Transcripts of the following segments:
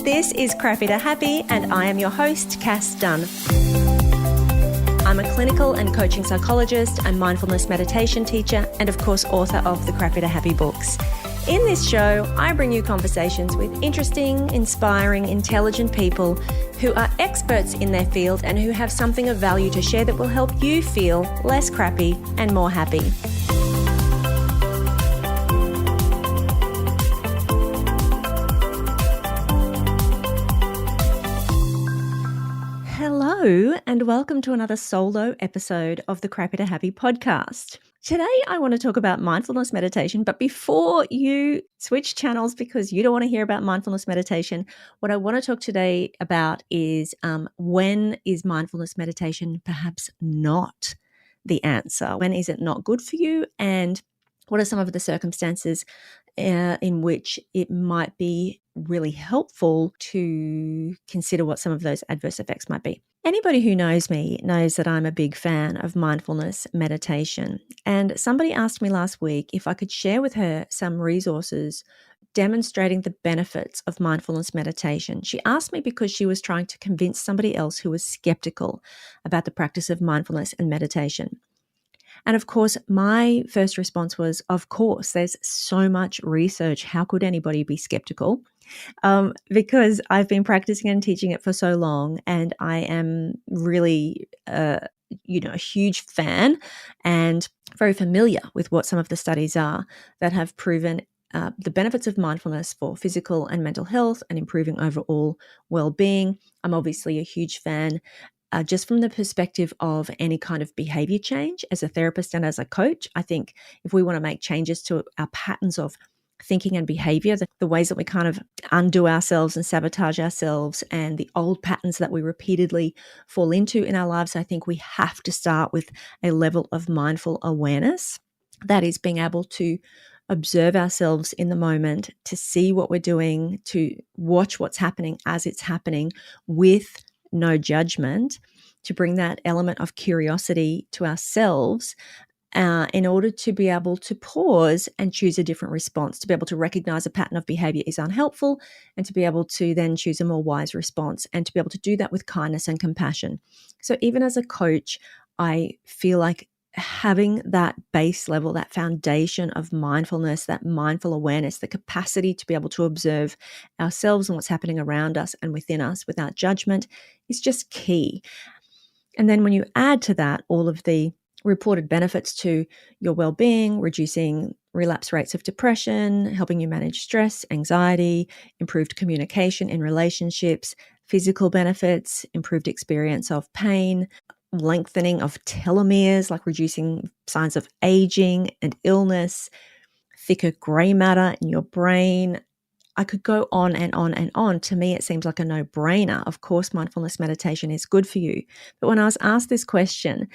This is Crappy to Happy, and I am your host, Cass Dunn. I'm a clinical and coaching psychologist, a mindfulness meditation teacher, and of course, author of the Crappy to Happy books. In this show, I bring you conversations with interesting, inspiring, intelligent people who are experts in their field and who have something of value to share that will help you feel less crappy and more happy. Hello, and welcome to another solo episode of the Crappy to Happy podcast. Today, I want to talk about mindfulness meditation, but before you switch channels because you don't want to hear about mindfulness meditation, what I want to talk today about is when is mindfulness meditation perhaps not the answer? When is it not good for you? And what are some of the circumstances in which it might be really helpful to consider what some of those adverse effects might be? Anybody who knows me knows that I'm a big fan of mindfulness meditation. And somebody asked me last week if I could share with her some resources demonstrating the benefits of mindfulness meditation. She asked me because she was trying to convince somebody else who was skeptical about the practice of mindfulness and meditation. And of course, my first response was, of course, there's so much research. How could anybody be skeptical? Because I've been practicing and teaching it for so long, and I am really, a huge fan and very familiar with what some of the studies are that have proven the benefits of mindfulness for physical and mental health and improving overall well-being. I'm obviously a huge fan just from the perspective of any kind of behavior change as a therapist and as a coach. I think if we want to make changes to our patterns of thinking and behavior, the ways that we kind of undo ourselves and sabotage ourselves and the old patterns that we repeatedly fall into in our lives, I think we have to start with a level of mindful awareness. That is being able to observe ourselves in the moment, to see what we're doing, to watch what's happening as it's happening with no judgment, to bring that element of curiosity to ourselves in order to be able to pause and choose a different response, to be able to recognize a pattern of behavior is unhelpful and to be able to then choose a more wise response and to be able to do that with kindness and compassion. So even as a coach, I feel like having that base level, that foundation of mindfulness, that mindful awareness, the capacity to be able to observe ourselves and what's happening around us and within us without judgment is just key. And then when you add to that all of the reported benefits to your well-being, reducing relapse rates of depression, helping you manage stress, anxiety, improved communication in relationships, physical benefits, improved experience of pain, lengthening of telomeres, like reducing signs of aging and illness, thicker gray matter in your brain. I could go on and on and on. To me, it seems like a no-brainer. Of course, mindfulness meditation is good for you. But when I was asked this question,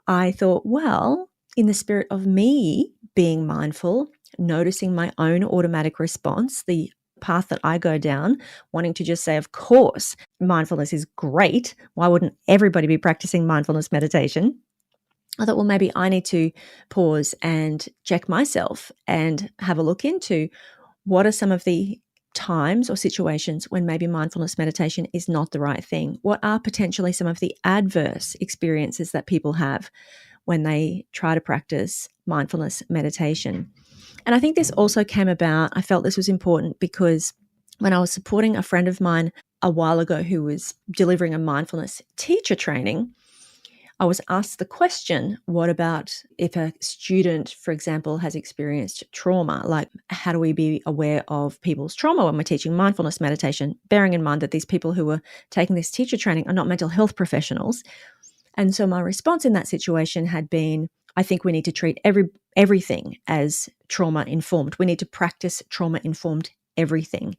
I thought, well, in the spirit of me being mindful, noticing my own automatic response, the path that I go down, wanting to just say, of course, mindfulness is great. Why wouldn't everybody be practicing mindfulness meditation? I thought, well, maybe I need to pause and check myself and have a look into what are some of the times or situations when maybe mindfulness meditation is not the right thing. What are potentially some of the adverse experiences that people have when they try to practice mindfulness meditation? And I think this also came about, I felt this was important because when I was supporting a friend of mine a while ago who was delivering a mindfulness teacher training, I was asked the question, what about if a student, for example, has experienced trauma? Like, how do we be aware of people's trauma when we're teaching mindfulness meditation, bearing in mind that these people who are taking this teacher training are not mental health professionals? And so my response in that situation had been, I think we need to treat everything as trauma-informed. We need to practice trauma-informed everything.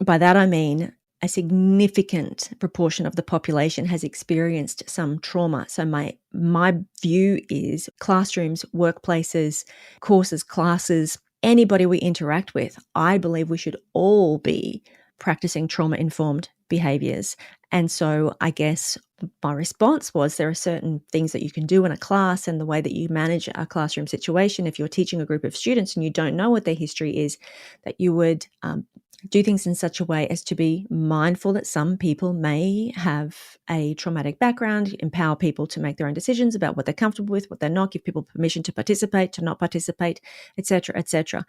By that I mean a significant proportion of the population has experienced some trauma. So my view is classrooms, workplaces, courses, classes, anybody we interact with, I believe we should all be practicing trauma-informed behaviors. And so I guess my response was there are certain things that you can do in a class and the way that you manage a classroom situation. If you're teaching a group of students and you don't know what their history is, that you would do things in such a way as to be mindful that some people may have a traumatic background, empower people to make their own decisions about what they're comfortable with, what they're not, give people permission to participate, to not participate, etc., etc.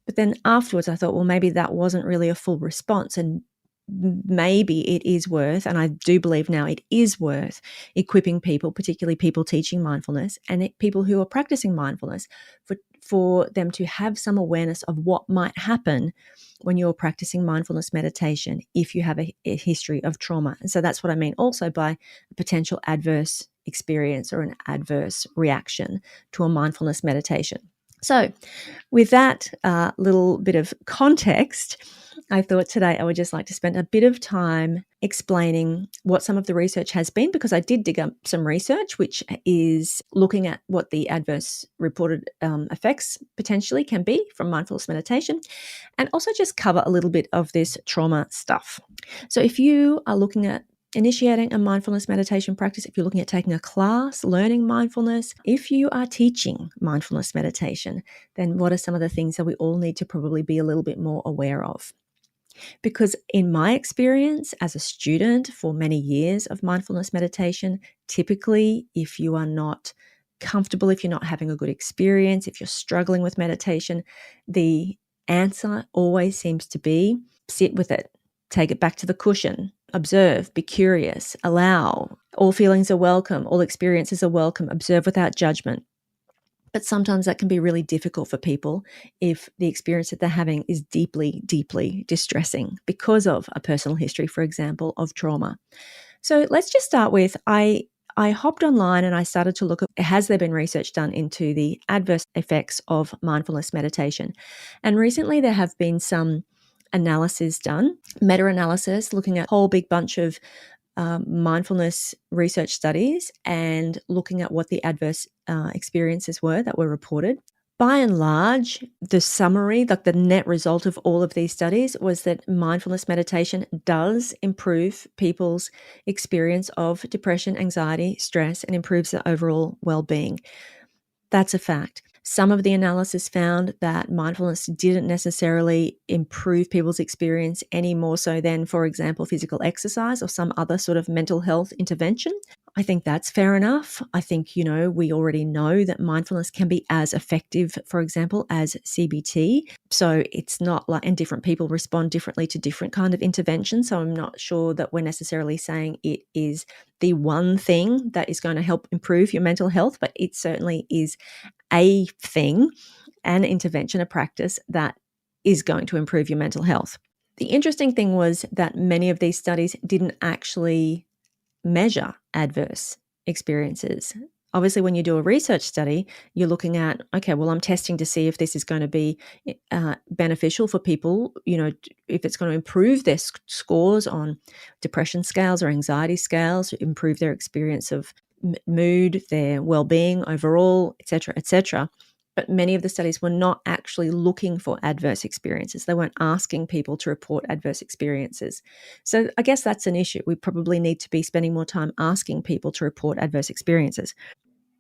But then afterwards, I thought, well, maybe that wasn't really a full response, and maybe it is worth, and I do believe now it is worth, equipping people, particularly people teaching mindfulness and people who are practicing mindfulness, for them to have some awareness of what might happen when you're practicing mindfulness meditation if you have a history of trauma. And so that's what I mean also by a potential adverse experience or an adverse reaction to a mindfulness meditation. So with that little bit of context, I thought today I would just like to spend a bit of time explaining what some of the research has been, because I did dig up some research which is looking at what the adverse reported effects potentially can be from mindfulness meditation, and also just cover a little bit of this trauma stuff. So if you are looking at initiating a mindfulness meditation practice, if you're looking at taking a class, learning mindfulness, if you are teaching mindfulness meditation, then what are some of the things that we all need to probably be a little bit more aware of? Because in my experience as a student for many years of mindfulness meditation, typically if you are not comfortable, if you're not having a good experience, if you're struggling with meditation, the answer always seems to be sit with it, take it back to the cushion, observe, be curious, allow. All feelings are welcome, all experiences are welcome, observe without judgment. But sometimes that can be really difficult for people if the experience that they're having is deeply, deeply distressing because of a personal history, for example, of trauma. So let's just start with, I hopped online and I started to look at, has there been research done into the adverse effects of mindfulness meditation? And recently there have been some analysis done, meta-analysis, looking at a whole big bunch of mindfulness research studies and looking at what the adverse experiences were that were reported. By and large, the summary, like the net result of all of these studies, was that mindfulness meditation does improve people's experience of depression, anxiety, stress, and improves their overall well-being. That's a fact. Some of the analysis found that mindfulness didn't necessarily improve people's experience any more so than, for example, physical exercise or some other sort of mental health intervention. I think that's fair enough. I think, we already know that mindfulness can be as effective, for example, as CBT. So it's not like, and different people respond differently to different kind of interventions. So I'm not sure that we're necessarily saying it is the one thing that is going to help improve your mental health, but it certainly is a thing, an intervention, a practice that is going to improve your mental health. The interesting thing was that many of these studies didn't actually measure adverse experiences. Obviously, when you do a research study, you're looking at, okay, well, I'm testing to see if this is going to be beneficial for people, if it's going to improve their scores on depression scales or anxiety scales, improve their experience of mood, their well-being overall, et cetera, et cetera. But many of the studies were not actually looking for adverse experiences. They weren't asking people to report adverse experiences. So I guess that's an issue. We probably need to be spending more time asking people to report adverse experiences.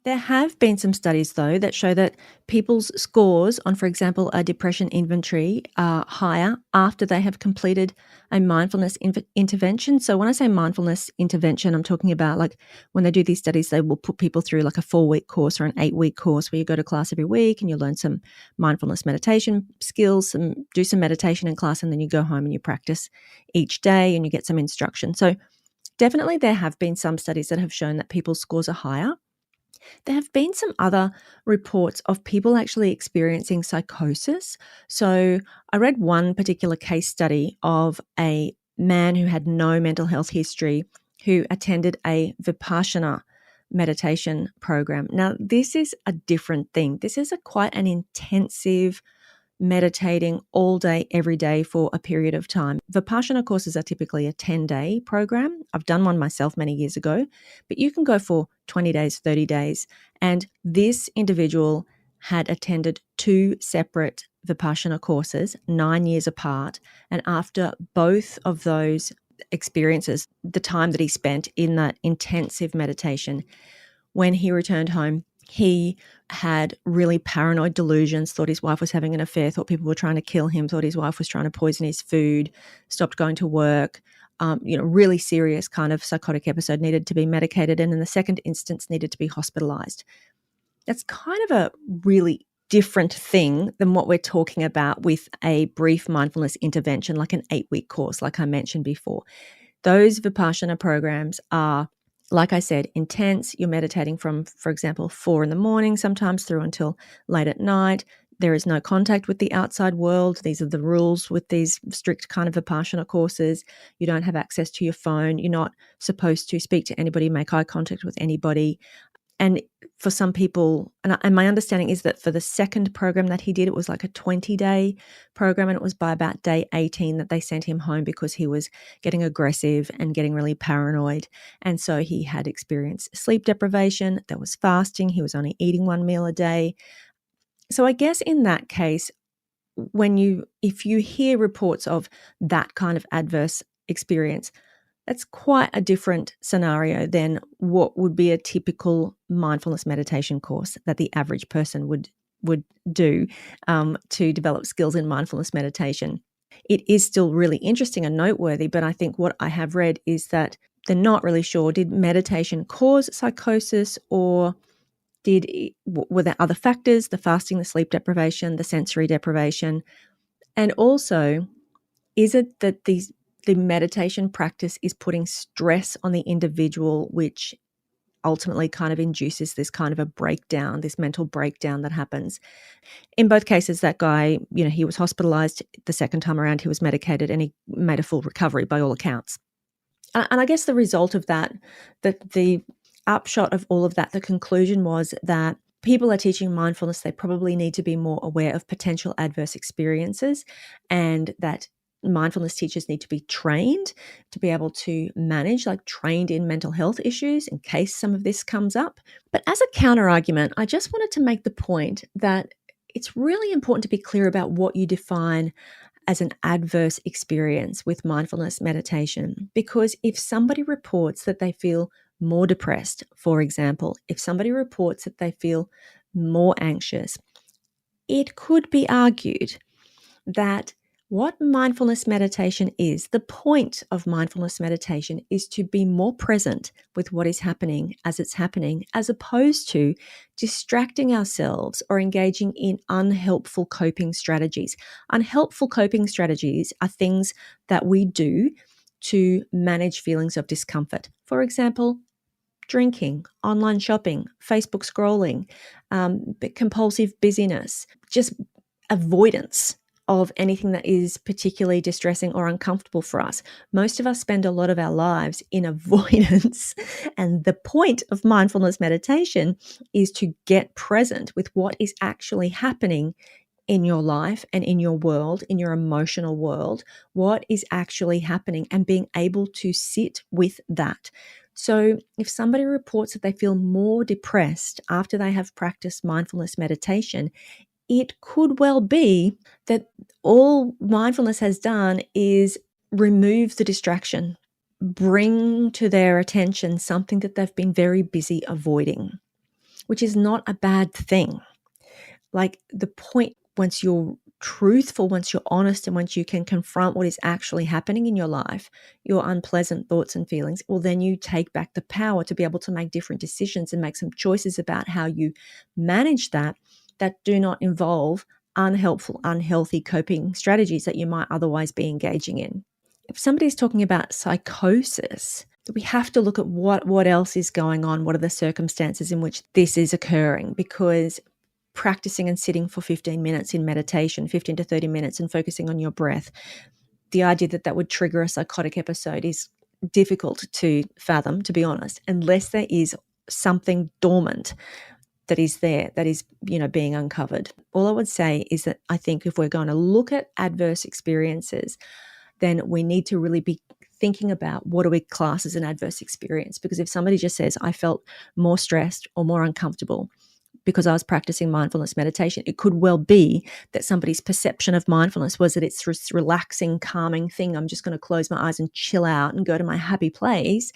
There have been some studies, though, that show that people's scores on, for example, a depression inventory are higher after they have completed a mindfulness intervention. So when I say mindfulness intervention, I'm talking about like when they do these studies, they will put people through like a 4-week course or an 8-week course where you go to class every week and you learn some mindfulness meditation skills and do some meditation in class, and then you go home and you practice each day and you get some instruction. So definitely there have been some studies that have shown that people's scores are higher. There have been some other reports of people actually experiencing psychosis. So I read one particular case study of a man who had no mental health history who attended a Vipassana meditation program. Now, this is a different thing. This is quite an intensive meditating all day, every day for a period of time. Vipassana courses are typically a 10-day program. I've done one myself many years ago, but you can go for 20 days, 30 days. And this individual had attended 2 separate Vipassana courses, 9 years apart. And after both of those experiences, the time that he spent in that intensive meditation, when he returned home, He had really paranoid delusions, thought his wife was having an affair, thought people were trying to kill him, thought his wife was trying to poison his food, stopped going to work, really serious kind of psychotic episode, needed to be medicated, and in the second instance needed to be hospitalized. That's kind of a really different thing than what we're talking about with a brief mindfulness intervention, like an 8-week course, like I mentioned before. Those Vipassana programs are, like I said, intense. You're meditating from, for example, 4 a.m, sometimes through until late at night. There is no contact with the outside world. These are the rules with these strict kind of Vipassana courses. You don't have access to your phone. You're not supposed to speak to anybody, make eye contact with anybody. And for some people, and my understanding is that for the second program that he did, it was like a 20-day program, and it was by about day 18 that they sent him home because he was getting aggressive and getting really paranoid. And so he had experienced sleep deprivation, there was fasting, he was only eating 1 meal a day. So I guess in that case, if you hear reports of that kind of adverse experience, that's quite a different scenario than what would be a typical mindfulness meditation course that the average person would do to develop skills in mindfulness meditation. It is still really interesting and noteworthy, but I think what I have read is that they're not really sure, did meditation cause psychosis, or were there other factors, the fasting, the sleep deprivation, the sensory deprivation, and also, is it that the meditation practice is putting stress on the individual, which ultimately kind of induces this kind of a breakdown, this mental breakdown that happens? In both cases, that guy, he was hospitalized. The second time around, he was medicated and he made a full recovery by all accounts. And I guess the result of that, the upshot of all of that, the conclusion was that people are teaching mindfulness, they probably need to be more aware of potential adverse experiences, and that mindfulness teachers need to be trained to be able to manage, like trained in mental health issues in case some of this comes up. But as a counter argument, I just wanted to make the point that it's really important to be clear about what you define as an adverse experience with mindfulness meditation. Because if somebody reports that they feel more depressed, for example, if somebody reports that they feel more anxious, it could be argued that what mindfulness meditation is, the point of mindfulness meditation is to be more present with what is happening as it's happening, as opposed to distracting ourselves or engaging in unhelpful coping strategies. Unhelpful coping strategies are things that we do to manage feelings of discomfort. For example, drinking, online shopping, Facebook scrolling, compulsive busyness, just avoidance of anything that is particularly distressing or uncomfortable for us. Most of us spend a lot of our lives in avoidance. And the point of mindfulness meditation is to get present with what is actually happening in your life and in your world, in your emotional world, what is actually happening, and being able to sit with that. So if somebody reports that they feel more depressed after they have practiced mindfulness meditation, it could well be that all mindfulness has done is remove the distraction, bring to their attention something that they've been very busy avoiding, which is not a bad thing. Like, the point, once you're truthful, once you're honest, and once you can confront what is actually happening in your life, your unpleasant thoughts and feelings, well, then you take back the power to be able to make different decisions and make some choices about how you manage that do not involve unhelpful, unhealthy coping strategies that you might otherwise be engaging in. If somebody's talking about psychosis, we have to look at what else is going on, what are the circumstances in which this is occurring, because practicing and sitting for 15 minutes in meditation, 15 to 30 minutes, and focusing on your breath, the idea that would trigger a psychotic episode is difficult to fathom, to be honest, unless there is something dormant that is there, that is, being uncovered. All I would say is that I think if we're going to look at adverse experiences, then we need to really be thinking about what do we class as an adverse experience. Because if somebody just says, I felt more stressed or more uncomfortable, because I was practicing mindfulness meditation. It could well be that somebody's perception of mindfulness was that it's this relaxing, calming thing. I'm just going to close my eyes and chill out and go to my happy place.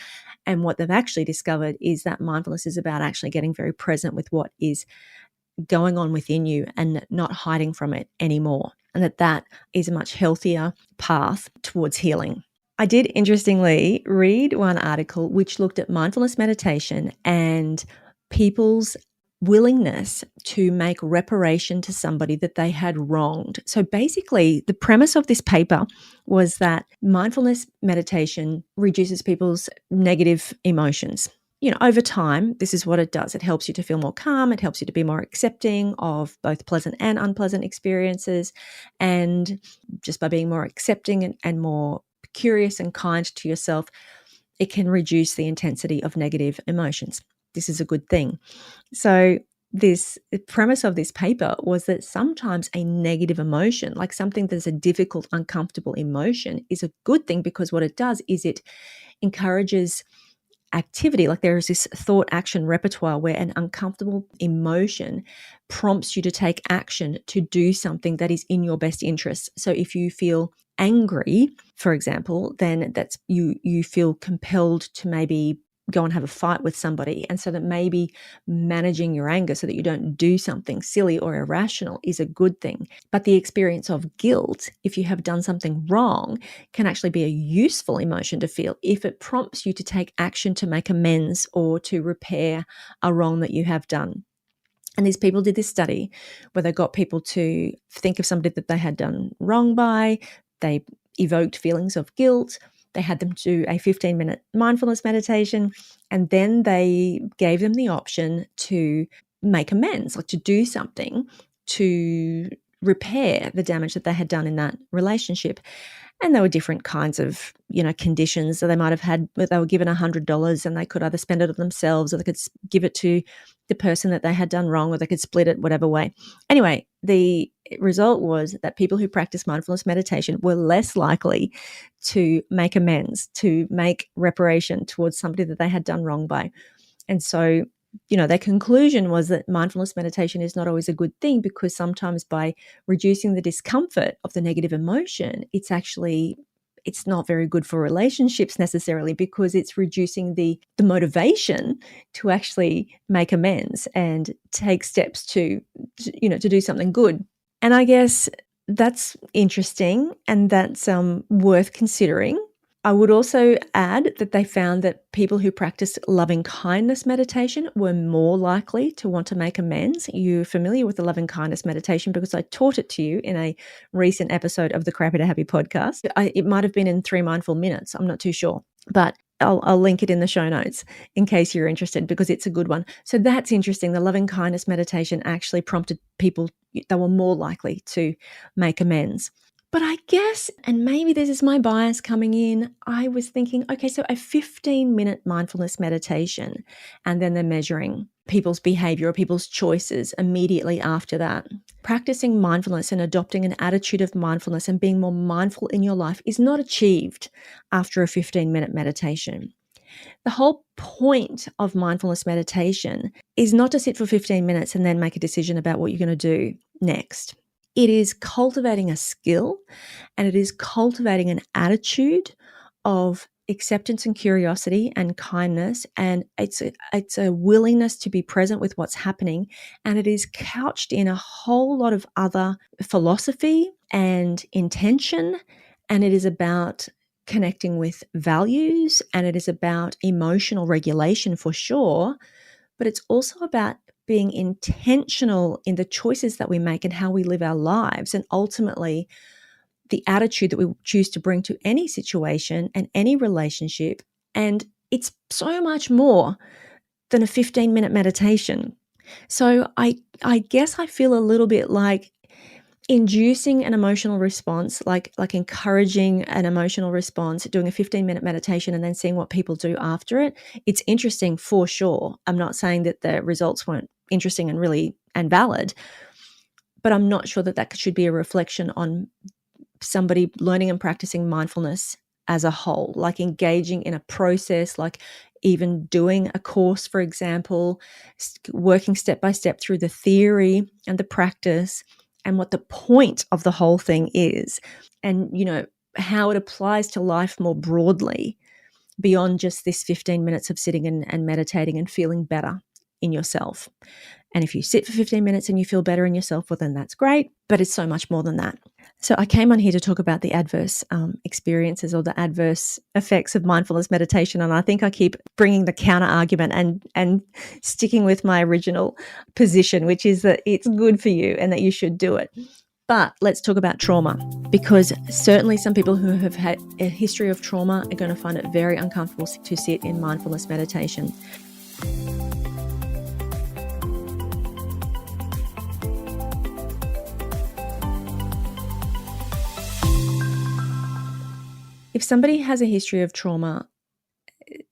And what they've actually discovered is that mindfulness is about actually getting very present with what is going on within you and not hiding from it anymore. And that is a much healthier path towards healing. I did, interestingly, read one article which looked at mindfulness meditation and people's willingness to make reparation to somebody that they had wronged. So basically, the premise of this paper was that mindfulness meditation reduces people's negative emotions. Over time, this is what it does. It helps you to feel more calm. It helps you to be more accepting of both pleasant and unpleasant experiences. And just by being more accepting and more curious and kind to yourself, it can reduce the intensity of negative emotions. This is a good thing. So the premise of this paper was that sometimes a negative emotion, like something that's a difficult, uncomfortable emotion, is a good thing, because what it does is it encourages activity. Like there is this thought action repertoire where an uncomfortable emotion prompts you to take action to do something that is in your best interest. So if you feel angry, for example, then that's you feel compelled to maybe go and have a fight with somebody. And so that maybe managing your anger so that you don't do something silly or irrational is a good thing. But the experience of guilt, if you have done something wrong, can actually be a useful emotion to feel if it prompts you to take action to make amends or to repair a wrong that you have done. And these people did this study where they got people to think of somebody that they had done wrong by. They evoked feelings of guilt. They had them do a 15-minute mindfulness meditation, and then they gave them the option to make amends, like to do something to repair the damage that they had done in that relationship. And there were different kinds of, conditions. So they might have had, they were given $100 and they could either spend it on themselves, or they could give it to the person that they had done wrong, or they could split it whatever way. Anyway, the result was that people who practice mindfulness meditation were less likely to make amends, to make reparation towards somebody that they had done wrong by. And so, their conclusion was that mindfulness meditation is not always a good thing, because sometimes by reducing the discomfort of the negative emotion, it's not very good for relationships necessarily, because it's reducing the motivation to actually make amends and take steps to do something good. And I guess that's interesting, and that's worth considering. I would also add that they found that people who practiced loving kindness meditation were more likely to want to make amends. You're familiar with the loving kindness meditation because I taught it to you in a recent episode of the Crappy to Happy podcast. It might have been in 3 Mindful Minutes. I'm not too sure, but I'll link it in the show notes in case you're interested, because it's a good one. So that's interesting. The loving kindness meditation actually prompted people, they were more likely to make amends. But I guess, and maybe this is my bias coming in, I was thinking, okay, so a 15-minute mindfulness meditation, and then they're measuring people's behavior or people's choices immediately after that. Practicing mindfulness and adopting an attitude of mindfulness and being more mindful in your life is not achieved after a 15-minute meditation. The whole point of mindfulness meditation is not to sit for 15 minutes and then make a decision about what you're going to do next. It is cultivating a skill, and it is cultivating an attitude of acceptance and curiosity and kindness, and it's a willingness to be present with what's happening, and it is couched in a whole lot of other philosophy and intention, and it is about connecting with values, and it is about emotional regulation for sure, but it's also about being intentional in the choices that we make and how we live our lives, and ultimately the attitude that we choose to bring to any situation and any relationship. And it's so much more than a 15-minute meditation. So I guess I feel a little bit like inducing an emotional response, like encouraging an emotional response, doing a 15-minute meditation and then seeing what people do after it. It's interesting for sure. I'm not saying that the results weren't interesting and really and valid, but I'm not sure that should be a reflection on somebody learning and practicing mindfulness as a whole, like engaging in a process, like even doing a course, for example, working step by step through the theory and the practice and what the point of the whole thing is, and, how it applies to life more broadly beyond just this 15 minutes of sitting and meditating and feeling better in yourself. And if you sit for 15 minutes and you feel better in yourself, well, then that's great. But it's so much more than that. So I came on here to talk about the adverse experiences or the adverse effects of mindfulness meditation. And I think I keep bringing the counter argument and sticking with my original position, which is that it's good for you and that you should do it. But let's talk about trauma, because certainly some people who have had a history of trauma are going to find it very uncomfortable to sit in mindfulness meditation. If somebody has a history of trauma,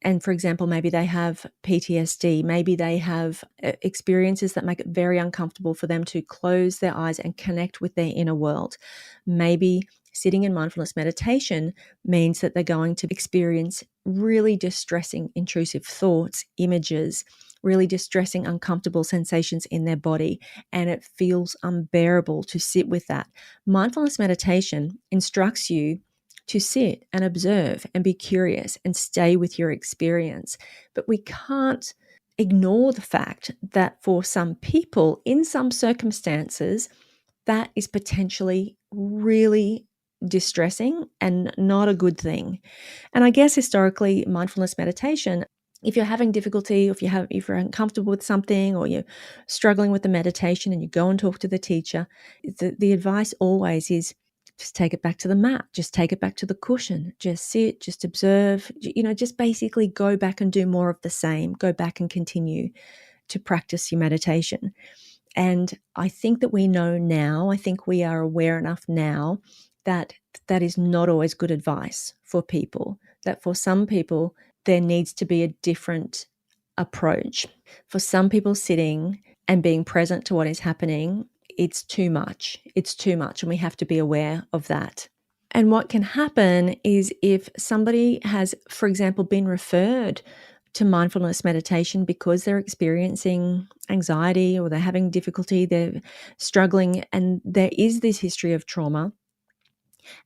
and for example, maybe they have PTSD, maybe they have experiences that make it very uncomfortable for them to close their eyes and connect with their inner world. Maybe sitting in mindfulness meditation means that they're going to experience really distressing, intrusive thoughts, images, really distressing, uncomfortable sensations in their body, and it feels unbearable to sit with that. Mindfulness meditation instructs you to sit and observe and be curious and stay with your experience. But we can't ignore the fact that for some people, in some circumstances, that is potentially really distressing and not a good thing. And I guess historically, mindfulness meditation, if you're having difficulty, if you're uncomfortable with something, or you're struggling with the meditation and you go and talk to the teacher, the advice always is just take it back to the mat, just take it back to the cushion, just sit, just observe, just basically go back and do more of the same, go back and continue to practice your meditation. And I think that we know now, I think we are aware enough now that that is not always good advice for people, that for some people, there needs to be a different approach. For some people, sitting and being present to what is happening, it's too much. It's too much, and we have to be aware of that. And what can happen is if somebody has, for example, been referred to mindfulness meditation because they're experiencing anxiety or they're having difficulty, they're struggling, and there is this history of trauma,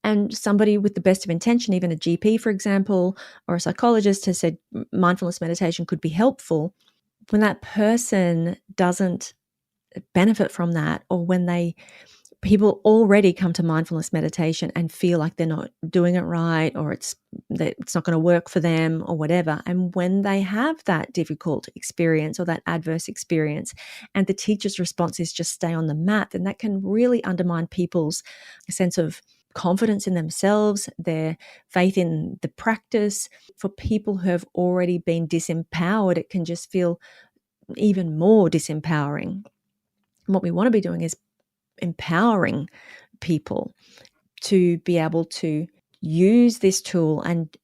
and somebody with the best of intention, even a GP, for example, or a psychologist has said mindfulness meditation could be helpful, when that person doesn't benefit from that, or when people already come to mindfulness meditation and feel like they're not doing it right, or it's not going to work for them or whatever. And when they have that difficult experience or that adverse experience and the teacher's response is just stay on the mat, then that can really undermine people's sense of confidence in themselves, their faith in the practice. For people who have already been disempowered, it can just feel even more disempowering. And what we want to be doing is empowering people to be able to use this tool and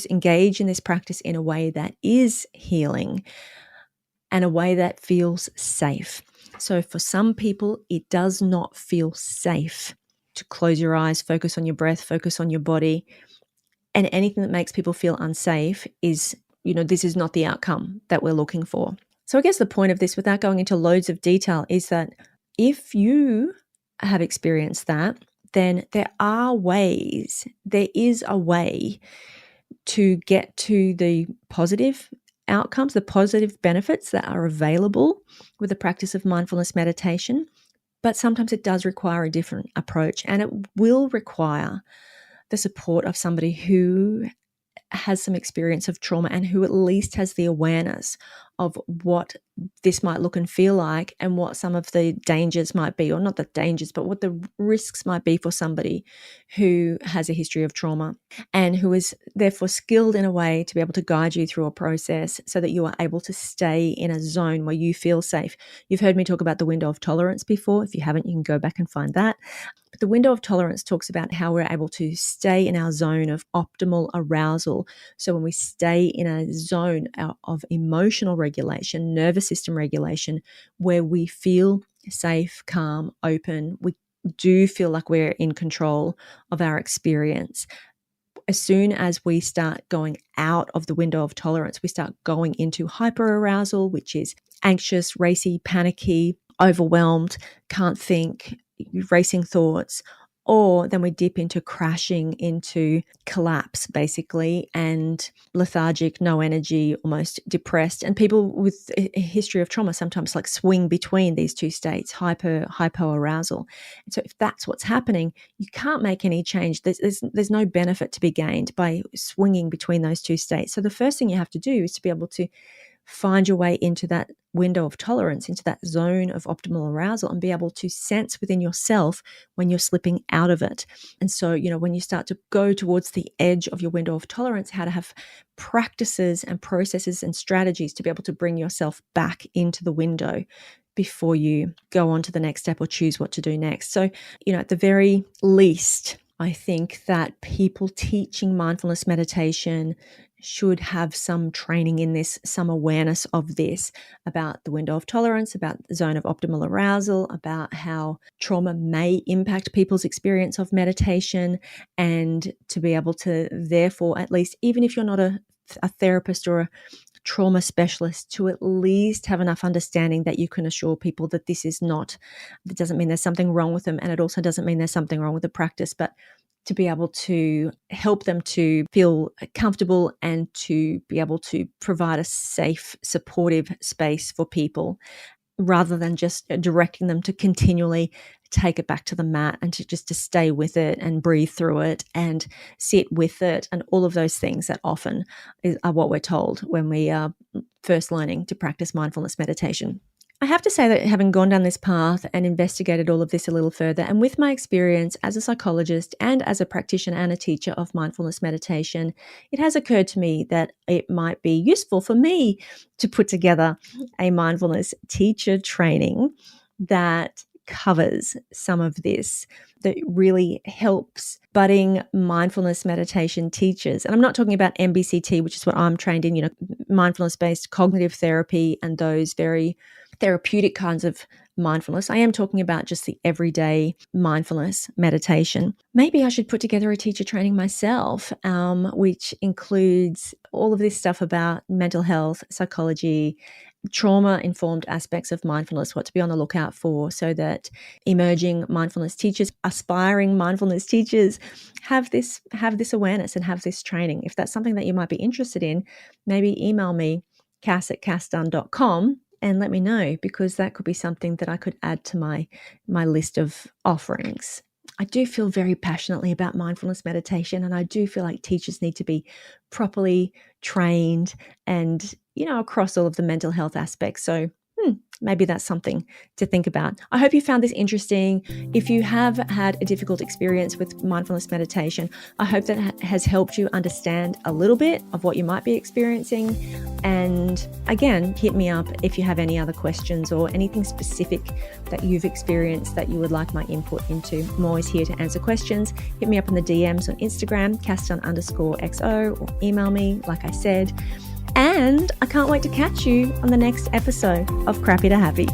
engage in this practice in a way that is healing and a way that feels safe. So for some people, it does not feel safe to close your eyes, focus on your breath, focus on your body. And anything that makes people feel unsafe is, this is not the outcome that we're looking for. So I guess the point of this, without going into loads of detail, is that if you have experienced that, then there is a way to get to the positive outcomes, the positive benefits that are available with the practice of mindfulness meditation. But sometimes it does require a different approach, and it will require the support of somebody who has some experience of trauma and who at least has the awareness of what this might look and feel like and what some of the dangers might be, or not the dangers, but what the risks might be for somebody who has a history of trauma and who is therefore skilled in a way to be able to guide you through a process so that you are able to stay in a zone where you feel safe. You've heard me talk about the window of tolerance before. If you haven't, you can go back and find that. But the window of tolerance talks about how we're able to stay in our zone of optimal arousal. So when we stay in a zone of emotional regulation, nervous system regulation, where we feel safe, calm, open, we do feel like we're in control of our experience. as soon as we start going out of the window of tolerance, we start going into hyperarousal, which is anxious, racy, panicky, overwhelmed, can't think, racing thoughts, or then we dip into crashing, into collapse, basically, and lethargic, no energy, almost depressed. And people with a history of trauma sometimes like swing between these two states, hypoarousal. And so if that's what's happening, you can't make any change. There's no benefit to be gained by swinging between those two states. So the first thing you have to do is to be able to find your way into that window of tolerance, into that zone of optimal arousal, and be able to sense within yourself when you're slipping out of it. And so, when you start to go towards the edge of your window of tolerance, how to have practices and processes and strategies to be able to bring yourself back into the window before you go on to the next step or choose what to do next. So, at the very least, I think that people teaching mindfulness meditation should have some training in this, some awareness of this, about the window of tolerance, about the zone of optimal arousal, about how trauma may impact people's experience of meditation, and to be able to, therefore, at least, even if you're not a therapist or a trauma specialist, to at least have enough understanding that you can assure people that this is not, that doesn't mean there's something wrong with them, and it also doesn't mean there's something wrong with the practice, but to be able to help them to feel comfortable and to be able to provide a safe, supportive space for people, rather than just directing them to continually take it back to the mat and to stay with it and breathe through it and sit with it, and all of those things that often are what we're told when we are first learning to practice mindfulness meditation. I have to say that having gone down this path and investigated all of this a little further, and with my experience as a psychologist and as a practitioner and a teacher of mindfulness meditation, it has occurred to me that it might be useful for me to put together a mindfulness teacher training that covers some of this, that really helps budding mindfulness meditation teachers. And I'm not talking about MBCT, which is what I'm trained in, mindfulness-based cognitive therapy and those very therapeutic kinds of mindfulness. I am talking about just the everyday mindfulness meditation. Maybe I should put together a teacher training myself, which includes all of this stuff about mental health, psychology, trauma-informed aspects of mindfulness, what to be on the lookout for, so that emerging mindfulness teachers, aspiring mindfulness teachers, have this awareness and have this training. If that's something that you might be interested in, maybe email me, cass@cassdunn.com, and let me know, because that could be something that I could add to my list of offerings. I do feel very passionately about mindfulness meditation, and I do feel like teachers need to be properly trained and, across all of the mental health aspects. So maybe that's something to think about. I hope you found this interesting. If you have had a difficult experience with mindfulness meditation, I hope that has helped you understand a little bit of what you might be experiencing. And again, hit me up if you have any other questions or anything specific that you've experienced that you would like my input into. I'm always here to answer questions. Hit me up in the DMs on Instagram, cassdunn_XO, or email me, like I said. And I can't wait to catch you on the next episode of Crappy to Happy.